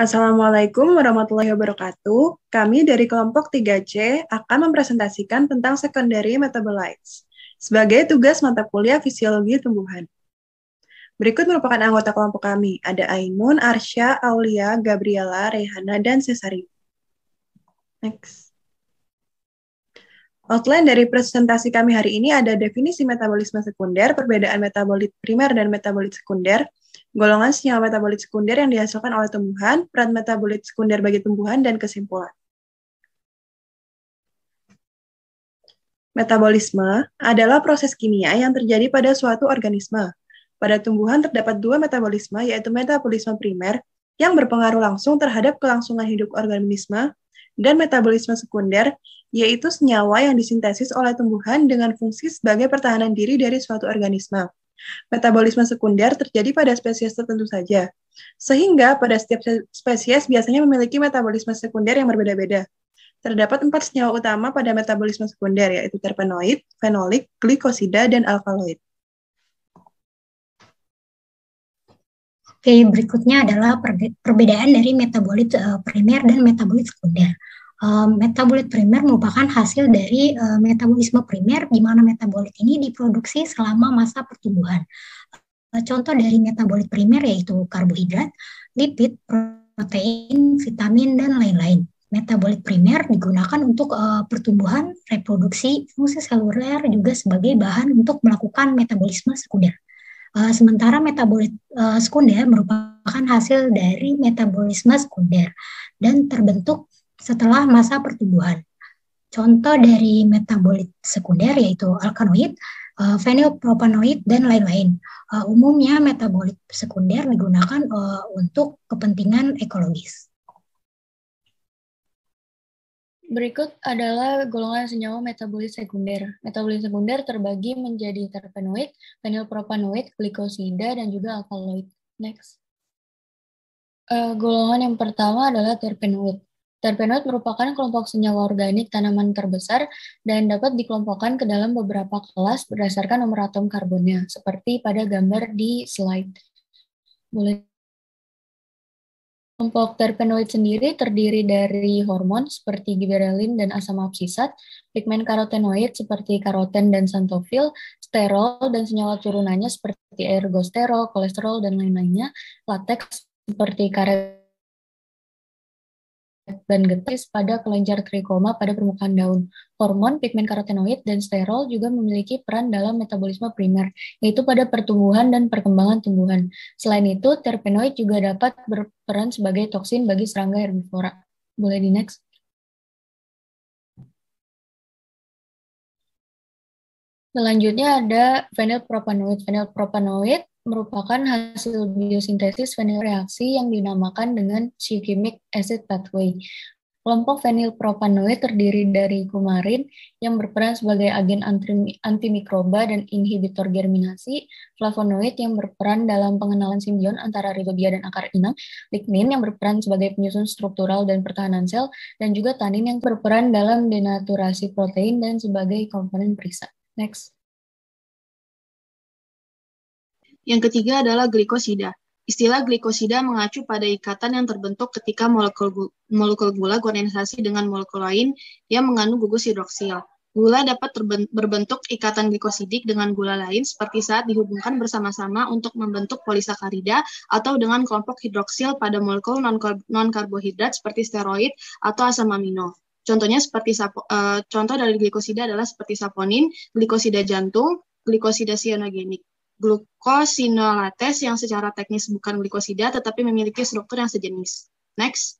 Assalamualaikum warahmatullahi wabarakatuh. Kami dari kelompok 3C akan mempresentasikan tentang secondary metabolites sebagai tugas mata kuliah fisiologi tumbuhan. Berikut merupakan anggota kelompok kami. Ada Aimun, Arsya, Aulia, Gabriela, Rehana, dan Cesari. Next. Outline dari presentasi kami hari ini ada definisi metabolisme sekunder, perbedaan metabolit primer dan metabolit sekunder, golongan senyawa metabolit sekunder yang dihasilkan oleh tumbuhan, peran metabolit sekunder bagi tumbuhan, dan kesimpulan. Metabolisme adalah proses kimia yang terjadi pada suatu organisme. Pada tumbuhan terdapat dua metabolisme, yaitu metabolisme primer yang berpengaruh langsung terhadap kelangsungan hidup organisme, dan metabolisme sekunder, yaitu senyawa yang disintesis oleh tumbuhan dengan fungsi sebagai pertahanan diri dari suatu organisme. Metabolisme sekunder terjadi pada spesies tertentu saja, sehingga pada setiap spesies biasanya memiliki metabolisme sekunder yang berbeda-beda. Terdapat 4 senyawa utama pada metabolisme sekunder, yaitu terpenoid, fenolik, glikosida, dan alkaloid. Oke, berikutnya adalah perbedaan dari metabolit primer dan metabolit sekunder. Metabolit primer merupakan hasil dari metabolisme primer, di mana metabolit ini diproduksi selama masa pertumbuhan. Contoh dari metabolit primer yaitu karbohidrat, lipid, protein, vitamin, dan lain-lain. Metabolit primer digunakan untuk pertumbuhan, reproduksi, fungsi seluler, juga sebagai bahan untuk melakukan metabolisme sekunder. Sementara metabolit sekunder merupakan hasil dari metabolisme sekunder dan terbentuk setelah masa pertumbuhan. Contoh dari metabolit sekunder yaitu alkaloid, fenilpropanoid, dan lain-lain. Umumnya metabolit sekunder digunakan untuk kepentingan ekologis. Berikut adalah golongan senyawa metabolit sekunder. Metabolit sekunder terbagi menjadi terpenoid, fenilpropanoid, glikosida, dan juga alkaloid. Next. Golongan yang pertama adalah terpenoid. Terpenoid merupakan kelompok senyawa organik tanaman terbesar dan dapat dikelompokkan ke dalam beberapa kelas berdasarkan nomor atom karbonnya, seperti pada gambar di slide. Kelompok terpenoid sendiri terdiri dari hormon seperti giberelin dan asam absisat, pigmen karotenoid seperti karoten dan xanthofil, sterol dan senyawa turunannya seperti ergosterol, kolesterol, dan lain-lainnya, lateks seperti karet dan getis pada kelenjar trikoma pada permukaan daun. Hormon, pigmen karotenoid, dan sterol juga memiliki peran dalam metabolisme primer, yaitu pada pertumbuhan dan perkembangan tumbuhan. Selain itu, terpenoid juga dapat berperan sebagai toksin bagi serangga herbivora. Boleh di next. Selanjutnya ada fenilpropanoid. Fenilpropanoid merupakan hasil biosintesis fenil reaksi yang dinamakan dengan stoichiochemic acid pathway. Kelompok fenilpropanoid terdiri dari kumarin yang berperan sebagai agen antimikroba dan inhibitor germinasi, flavonoid yang berperan dalam pengenalan simbion antara rhizobia dan akar inang, lignin yang berperan sebagai penyusun struktural dan pertahanan sel, dan juga tanin yang berperan dalam denaturasi protein dan sebagai komponen periksa. Next. Yang ketiga adalah glikosida. Istilah glikosida mengacu pada ikatan yang terbentuk ketika molekul gula koordinasi dengan molekul lain yang mengandung gugus hidroksil. Gula dapat berbentuk ikatan glikosidik dengan gula lain seperti saat dihubungkan bersama-sama untuk membentuk polisakarida atau dengan kelompok hidroksil pada molekul non-karbohidrat seperti steroid atau asam amino. Contohnya contoh dari glikosida adalah seperti saponin, glikosida jantung, glikosida sianogenik. Glucosinolates yang secara teknis bukan glikosida tetapi memiliki struktur yang sejenis. Next.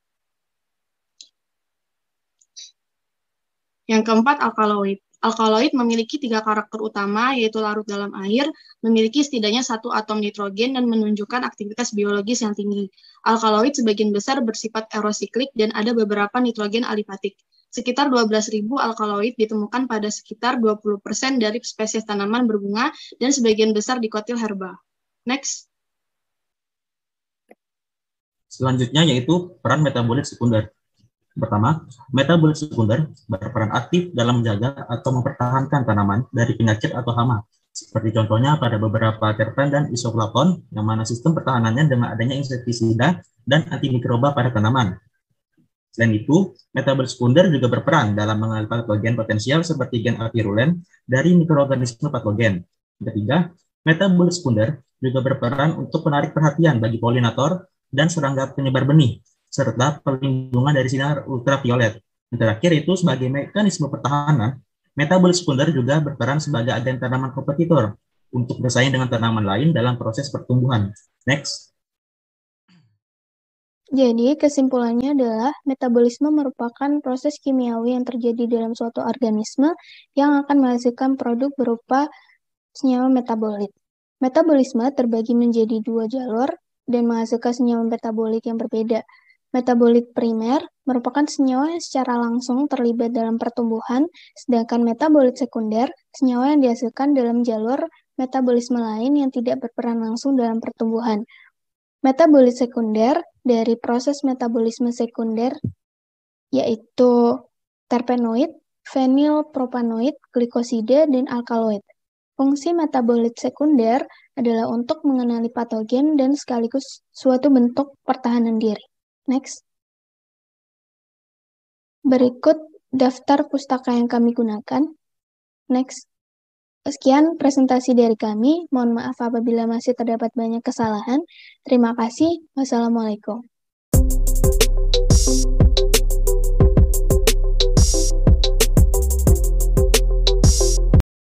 Yang keempat, alkaloid. Alkaloid memiliki 3 karakter utama, yaitu larut dalam air, memiliki setidaknya 1 atom nitrogen, dan menunjukkan aktivitas biologis yang tinggi. Alkaloid sebagian besar bersifat erosiklik dan ada beberapa nitrogen alifatik. Sekitar 12.000 alkaloid ditemukan pada sekitar 20% dari spesies tanaman berbunga dan sebagian besar di kotil herba. Next. Selanjutnya yaitu peran metabolit sekunder. Pertama, metabolit sekunder berperan aktif dalam menjaga atau mempertahankan tanaman dari penyakit atau hama. Seperti contohnya pada beberapa terpen dan isoflavon, yang mana sistem pertahanannya dengan adanya insektisida dan antimikroba pada tanaman. Selain itu, metabolit sekunder juga berperan dalam mengenali patogen potensial seperti gen virulen dari mikroorganisme patogen. Ketiga, metabolit sekunder juga berperan untuk menarik perhatian bagi polinator dan serangga penyebar benih, serta perlindungan dari sinar ultraviolet. Yang terakhir itu sebagai mekanisme pertahanan, metabolit sekunder juga berperan sebagai agen tanaman kompetitor untuk bersaing dengan tanaman lain dalam proses pertumbuhan. Next. Jadi, kesimpulannya adalah metabolisme merupakan proses kimiawi yang terjadi dalam suatu organisme yang akan menghasilkan produk berupa senyawa metabolit. Metabolisme terbagi menjadi dua jalur dan menghasilkan senyawa metabolit yang berbeda. Metabolit primer merupakan senyawa yang secara langsung terlibat dalam pertumbuhan, sedangkan metabolit sekunder, senyawa yang dihasilkan dalam jalur metabolisme lain yang tidak berperan langsung dalam pertumbuhan. Metabolit sekunder dari proses metabolisme sekunder yaitu terpenoid, fenilpropanoid, glikosida, dan alkaloid. Fungsi metabolit sekunder adalah untuk mengenali patogen dan sekaligus suatu bentuk pertahanan diri. Next. Berikut daftar pustaka yang kami gunakan. Next. Sekian presentasi dari kami. Mohon maaf apabila masih terdapat banyak kesalahan. Terima kasih. Wassalamualaikum.